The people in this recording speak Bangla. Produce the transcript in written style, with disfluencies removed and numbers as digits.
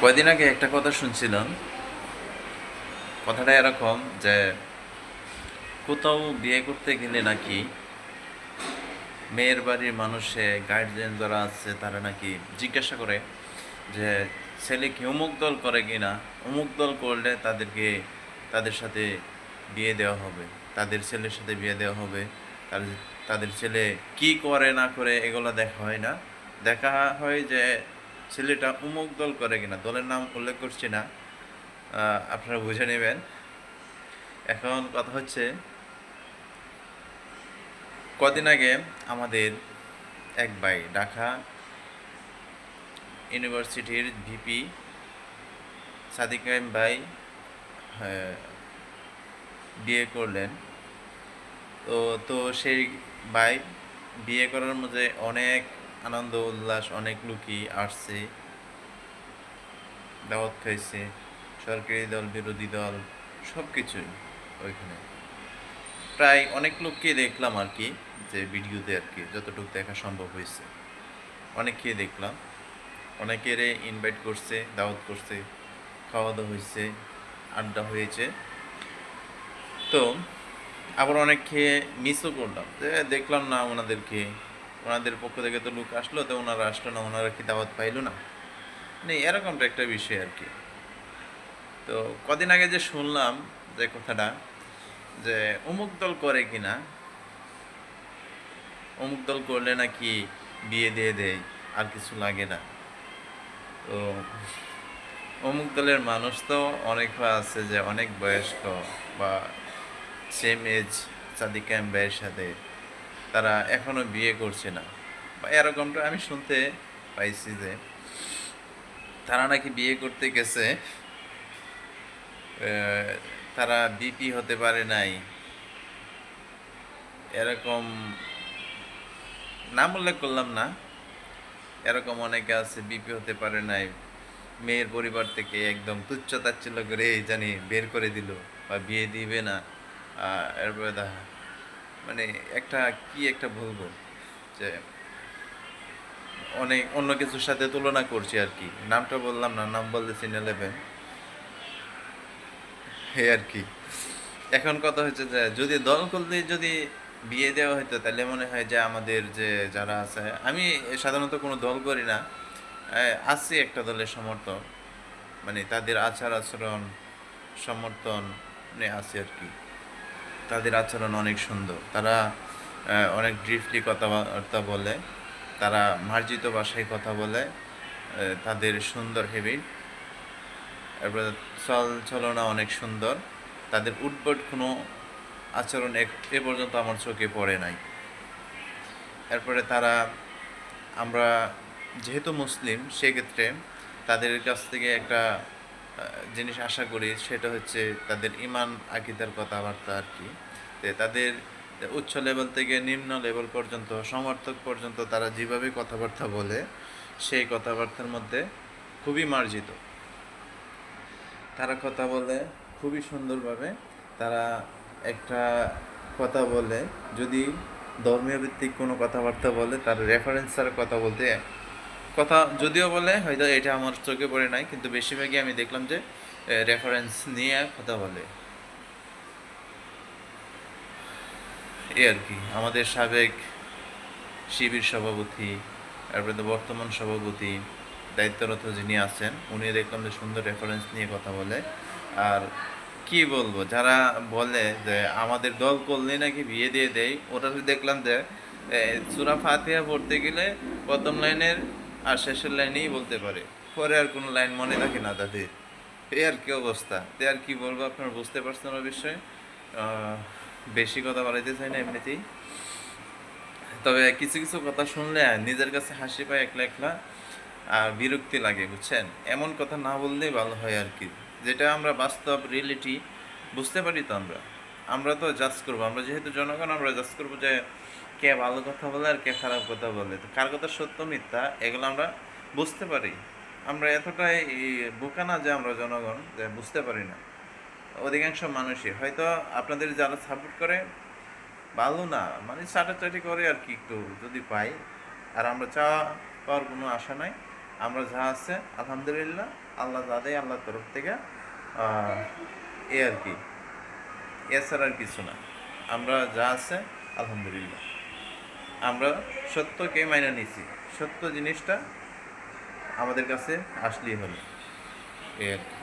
কয়দিন আগে একটা কথা শুনছিলাম। কথাটা এরকম যে কোথাও বিয়ে করতে গেলে নাকি মেয়ের বাড়ির মানুষে গার্জিয়ান যারা আছে তারা নাকি জিজ্ঞাসা করে যে ছেলে কি অমুক দল করে কিনা, অমুক দল করলে তাদের সাথে বিয়ে দেওয়া হবে, তাদের ছেলের সাথে বিয়ে দেওয়া হবে। তাদের তাদের ছেলে কি করে না করে এগুলো দেখা হয় না, দেখা হয় যে ছেলেটা অমুক দল করে কিনা। দলের নাম উল্লেখ করছি না, আপনারা বুঝে নেবেন। এখন কথা হচ্ছে, কদিন আগে আমাদের এক ভাই ঢাকা ইউনিভার্সিটির ভিপি সাদিক কায়েম ভাই হ্যাঁ, বিয়ে করলেন। তো তো সেই ভাই বিয়ে করার মধ্যে অনেক আনন্দ উল্লাস, অনেক লোকই আসছে, দাওয়াত খাইছে, সরকারি দল বিরোধী দল সব কিছুই ওইখানে। প্রায় অনেক লোককে দেখলাম আর কি, যে ভিডিওতে আর কি যতটুকু দেখা সম্ভব হয়েছে অনেককেই দেখলাম। অনেকেরে ইনভাইট করছে, দাওয়াত করছে, খাওয়া দাওয়া হয়েছে, আড্ডা হয়েছে। তো আবার অনেক খেয়ে মিসও করলাম, যে দেখলাম না ওনাদেরকে, ওনাদের পক্ষ থেকে তো লোক আসলো, তো ওনারা আসলো না, ওনারা কি দাওয়াত পাইলো না, মানে এরকমটা একটা বিষয় আর কি। তো কদিন আগে যে শুনলাম যে কথাটা, যে অমুক দল করে কিনা, অমুক দল করলে নাকি বিয়ে দিয়ে দেয়, আর কিছু লাগে না। তো অমুক দলের মানুষ তো অনেক আছে যে অনেক বয়স্ক বা সেম এজ সাদিক কায়েম ভাইয়ের সাথে, তারা এখনো বিয়ে করছে না, বা এরকমটা আমি শুনতে পাইছি যে তারা নাকি বিয়ে করতে গেছে, তারা বিপি হতে পারে নাই, এরকম নাম উল্লেখ করলাম না। এরকম অনেকে আছে বিপি হতে পারে নাই, মেয়ের পরিবার থেকে একদম তুচ্ছ তাচ্ছিল্য করে এই জানি বের করে দিল বা বিয়ে দিবে না। এরপরে মানে একটা কি একটা বলবো, যে অনেক অন্য কিছুর সাথে তুলনা করছি আর কি। নামটা বললাম না, নাম বললে চিনে নেবেন, এই আর কি। এখন কথা হচ্ছে যে যদি দল করলে যদি বিয়ে দেওয়া হতো, তাহলে মনে হয় যে আমাদের যে যারা আছে, আমি সাধারণত কোনো দল করি না, আছি একটা দলের সমর্থক, মানে তাদের আচার আচরণ সমর্থন আছে আর কি। তাদের আচরণ অনেক সুন্দর, তারা অনেক ব্রিফলি কথাবার্তা বলে, তারা মার্জিত ভাষায় কথা বলে, তাদের সুন্দর হেবিট, এরপরে চল চলনা অনেক সুন্দর, তাদের উদ্ভট কোনো আচরণ এ পর্যন্ত আমার চোখে পড়ে নাই। এরপরে আমরা যেহেতু মুসলিম, সেক্ষেত্রে তাদের কাছ থেকে একটা জিনিস আশা করি, সেটা হচ্ছে তাদের ইমান আকিদার কথাবার্তা আর কি। তাদের উচ্চ লেভেল থেকে নিম্ন লেভেল পর্যন্ত, সমর্থক পর্যন্ত তারা যেভাবে কথাবার্তা বলে, সেই কথাবার্তার মধ্যে খুবই মার্জিত। তারা কথা বলে খুবই সুন্দরভাবে। তারা একটা কথা বলে, যদি ধর্মীয় ভিত্তিক কোনো কথাবার্তা বলে, তার রেফারেন্স ছাড়া কথা বলতে, কথা যদিও বলে হয়তো এটা আমার চোখে পড়ে নাই, কিন্তু বেশিরভাগই আমি দেখলাম যে রেফারেন্স নিয়ে কথা বলে, এই আর কি। আমাদের সাবেক শিবির সভাপতি, তারপরে তো বর্তমান সভাপতি দায়িত্বরত যিনি আছেন, উনি দেখলাম যে সুন্দর রেফারেন্স নিয়ে কথা বলে। আর কি বলবো, যারা বলে যে আমাদের দল করলে নাকি বিয়ে দিয়ে দেয়, ওটা দেখলাম যে সূরা ফাতিহা পড়তে গেলে প্রথম লাইনের আর শেষের লাইনেই বলতে পারে, পরে আর কোনো লাইন মনে থাকে না তাদের। এই আর কি অবস্থা। আর কি বলবো, আপনারা বুঝতে পারছেন ওই বিষয়ে। বেশি কথা বাড়াইতে চাই না এমনিতেই, তবে কিছু কিছু কথা শুনলে নিজের কাছে হাসি পায় একলা একলা, আর বিরক্তি লাগে, বুঝছেন। এমন কথা না বললেই ভালো হয় আর কি, যেটা আমরা বাস্তব রিয়েলিটি বুঝতে পারি। তো আমরা তো জাজ করবো, আমরা যেহেতু জনগণ, আমরা জাজ করবো যে কে ভালো কথা বলে আর কে খারাপ কথা বলে, তো কার কথা সত্য মিথ্যা এগুলো আমরা বুঝতে পারি। আমরা এতটাই বোকা না যে আমরা জনগণ যে বুঝতে পারি না। অধিকাংশ মানুষই হয়তো আপনাদের যারা সাপোর্ট করে ভালো না, মানে চাটাচাটি করে আর কি, একটু যদি পাই। আর আমরা পাওয়ার কোনো আশা নাই, আমরা যা আছে আলহামদুলিল্লাহ, আল্লাহ যা দেয় আল্লাহর তরফ থেকে, এ আর কি, এছাড়া আর কিছু না। আমরা যা আছে আলহামদুলিল্লাহ, আমরা সত্যকে মাইনে নিছি, সত্য জিনিসটা আমাদের কাছে আসলেই হলো, এ আর কি।